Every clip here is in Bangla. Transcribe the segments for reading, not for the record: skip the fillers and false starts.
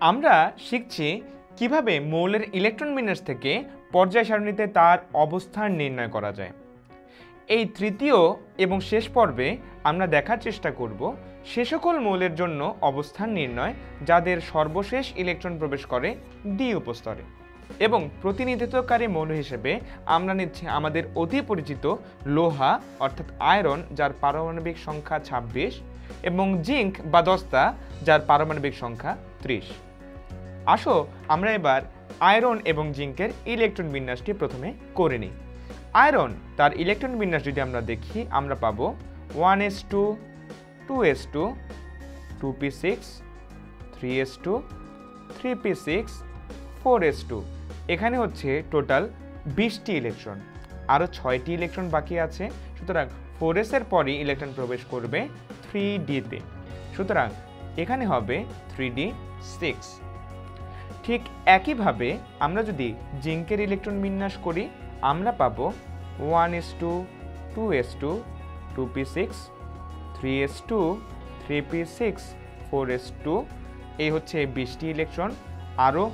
আমরা শিখছি কিভাবে মৌলের ইলেকট্রন বিন্যাস থেকে পর্যায় সারণীতে তার অবস্থান নির্ণয় করা যায়। এই তৃতীয় এবং শেষ পর্বে আমরা দেখার চেষ্টা করব সে সকল মৌলের জন্য অবস্থান নির্ণয় যাদের সর্বশেষ ইলেকট্রন প্রবেশ করে ডি উপস্তরে। এবং প্রতিনিধিত্বকারী মৌল হিসেবে আমরা নিচ্ছি আমাদের অতি পরিচিত লোহা অর্থাৎ আয়রন, যার পারমাণবিক সংখ্যা 26, এবং জিঙ্ক বা দস্তা, যার পারমাণবিক সংখ্যা 30। আসো আমরা এবার আয়রন এবং জিঙ্কের ইলেকট্রন বিন্যাসটি প্রথমে করে নিই। আয়রন, তার ইলেকট্রন বিন্যাস যদি আমরা দেখি, আমরা পাবো 1s2, 2s2, 2p6, 3s2, 3p6, 4s2। এখানে হচ্ছে টোটাল 20টি ইলেকট্রন, আরও 6টি ইলেকট্রন বাকি আছে। সুতরাং 4s এর পরই ইলেকট্রন প্রবেশ করবে 3d-তে। সুতরাং এখানে হবে 3d6। ঠিক একইভাবে আমরা যদি জিঙ্কের ইলেকট্রন বিন্যাস করি, আমরা পাবো 1s2, 2s2, 2p6, 3s2, 3p6, 4s2। এই হচ্ছে 20টি ইলেকট্রন, আরও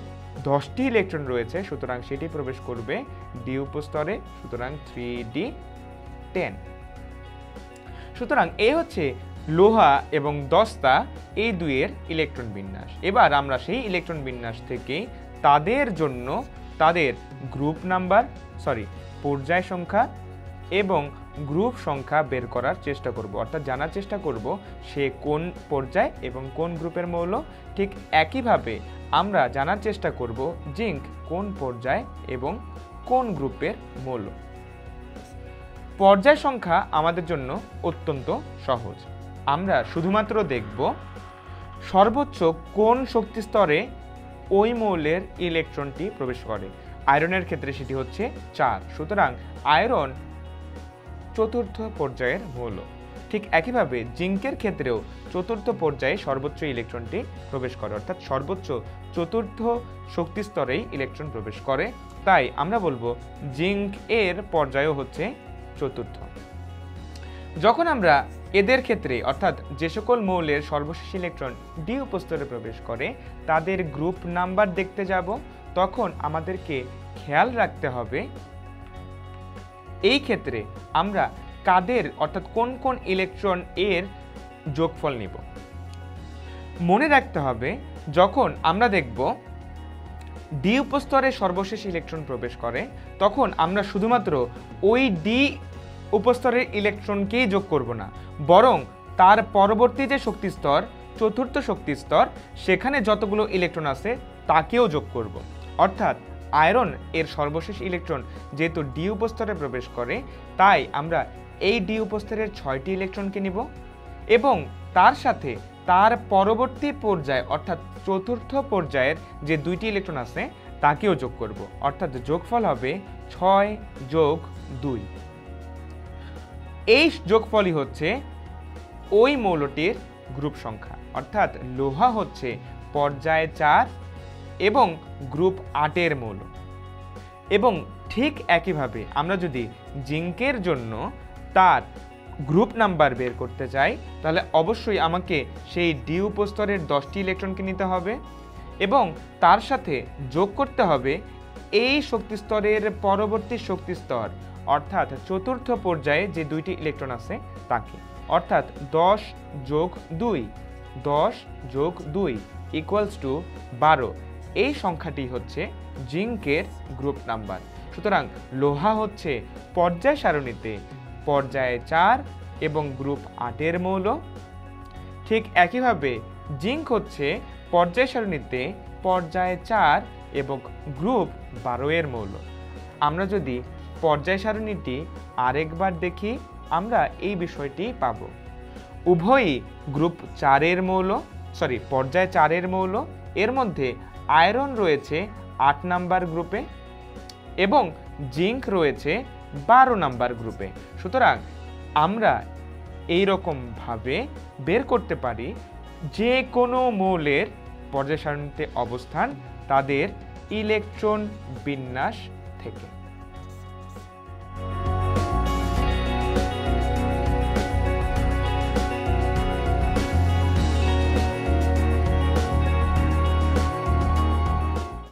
10টি ইলেকট্রন রয়েছে, সুতরাং সেটি প্রবেশ করবে ডি উপস্তরে। সুতরাং 3d10। সুতরাং এই হচ্ছে লোহা এবং দস্তা, এই দুইয়ের ইলেকট্রন বিন্যাস। এবার আমরা সেই ইলেকট্রন বিন্যাস থেকে তাদের জন্য তাদের গ্রুপ নাম্বার, পর্যায় সংখ্যা এবং গ্রুপ সংখ্যা বের করার চেষ্টা করব, অর্থাৎ জানার চেষ্টা করব সে কোন পর্যায় এবং কোন গ্রুপের মৌল। ঠিক একইভাবে আমরা জানার চেষ্টা করব জিঙ্ক কোন পর্যায় এবং কোন গ্রুপের মৌল। পর্যায় সংখ্যা আমাদের জন্য অত্যন্ত সহজ। আমরা শুধুমাত্র দেখব সর্বোচ্চ কোন শক্তি স্তরে ওই মৌলের ইলেকট্রনটি প্রবেশ করে। আয়রনের ক্ষেত্রে সেটি হচ্ছে 4। সুতরাং আয়রন চতুর্থ পর্যায়ের মৌল। ঠিক একইভাবে জিঙ্কের ক্ষেত্রেও চতুর্থ পর্যায়ে সর্বোচ্চ ইলেকট্রনটি প্রবেশ করে, অর্থাৎ সর্বোচ্চ চতুর্থ শক্তি স্তরেই ইলেকট্রন প্রবেশ করে। তাই আমরা বলবো জিঙ্ক এর পর্যায়ও হচ্ছে চতুর্থ। যখন আমরা এদের ক্ষেত্রে, অর্থাৎ যে সকল মৌলের সর্বশেষ ইলেকট্রন ডি উপস্তরে প্রবেশ করে, তাদের গ্রুপ নাম্বার দেখতে যাব, তখন আমাদেরকে খেয়াল রাখতে হবে এই ক্ষেত্রে আমরা কাদের, অর্থাৎ কোন কোন ইলেকট্রন এর যোগফল নিব। মনে রাখতে হবে যখন আমরা দেখব ডি উপস্তরে সর্বশেষ ইলেকট্রন প্রবেশ করে, তখন আমরা শুধুমাত্র ওই ডি উপস্তরের ইলেকট্রনকেই যোগ করব না, বরং তার পরবর্তী যে শক্তি স্তর, চতুর্থ শক্তি স্তর, সেখানে যতগুলো ইলেকট্রন আছে তাকেও যোগ করব। অর্থাৎ আয়রন এর সর্বশেষ ইলেকট্রন যেহেতু ডি উপস্তরে প্রবেশ করে, তাই আমরা এই ডি উপস্তরের 6টি ইলেকট্রনকে নিব এবং তার সাথে তার পরবর্তী পর্যায়ে, অর্থাৎ চতুর্থ পর্যায়ের যে 2টি ইলেকট্রন আছে তাকেও যোগ করব। অর্থাৎ যোগফল হবে 6 যোগ 2। এই যোগফলই হচ্ছে ওই মৌলটির গ্রুপ সংখ্যা। অর্থাৎ লোহা হচ্ছে পর্যায় 4 এবং গ্রুপ 8-এর মৌল। এবং ঠিক একইভাবে আমরা যদি জিঙ্কের জন্য তার গ্রুপ নাম্বার বের করতে চাই, তাহলে অবশ্যই আমাকে সেই ডি উপস্তরের 10টি ইলেকট্রনকে নিতে হবে এবং তার সাথে যোগ করতে হবে এই শক্তি স্তরের পরবর্তী শক্তি স্তর, অর্থাৎ চতুর্থ পর্যায়ে যে 2টি ইলেকট্রন আছে তাকে। অর্থাৎ 10 যোগ 2, 10 যোগ 2 ইকুয়ালস টু 12। এই সংখ্যাটি হচ্ছে জিঙ্কের গ্রুপ নাম্বার। সুতরাং লোহা হচ্ছে পর্যায় সারণীতে পর্যায়ে 4 এবং গ্রুপ 8-এর মৌল। ঠিক একইভাবে জিঙ্ক হচ্ছে পর্যায় সারণীতে পর্যায়ে 4 এবং গ্রুপ 12-এর মৌল। আমরা যদি পর্যায় সারণীটি আরেকবার দেখি, আমরা এই বিষয়টি পাব। উভয়ই গ্রুপ 4-এর মৌল, পর্যায় 4-এর মৌল। এর মধ্যে আয়রন রয়েছে 8 নাম্বার গ্রুপে এবং জিঙ্ক রয়েছে 12 নাম্বার গ্রুপে। সুতরাং আমরা এই রকম ভাবে বের করতে পারি যে কোনো মৌলের পর্যায় সারণীতে অবস্থান তাদের ইলেকট্রন বিন্যাস থেকে।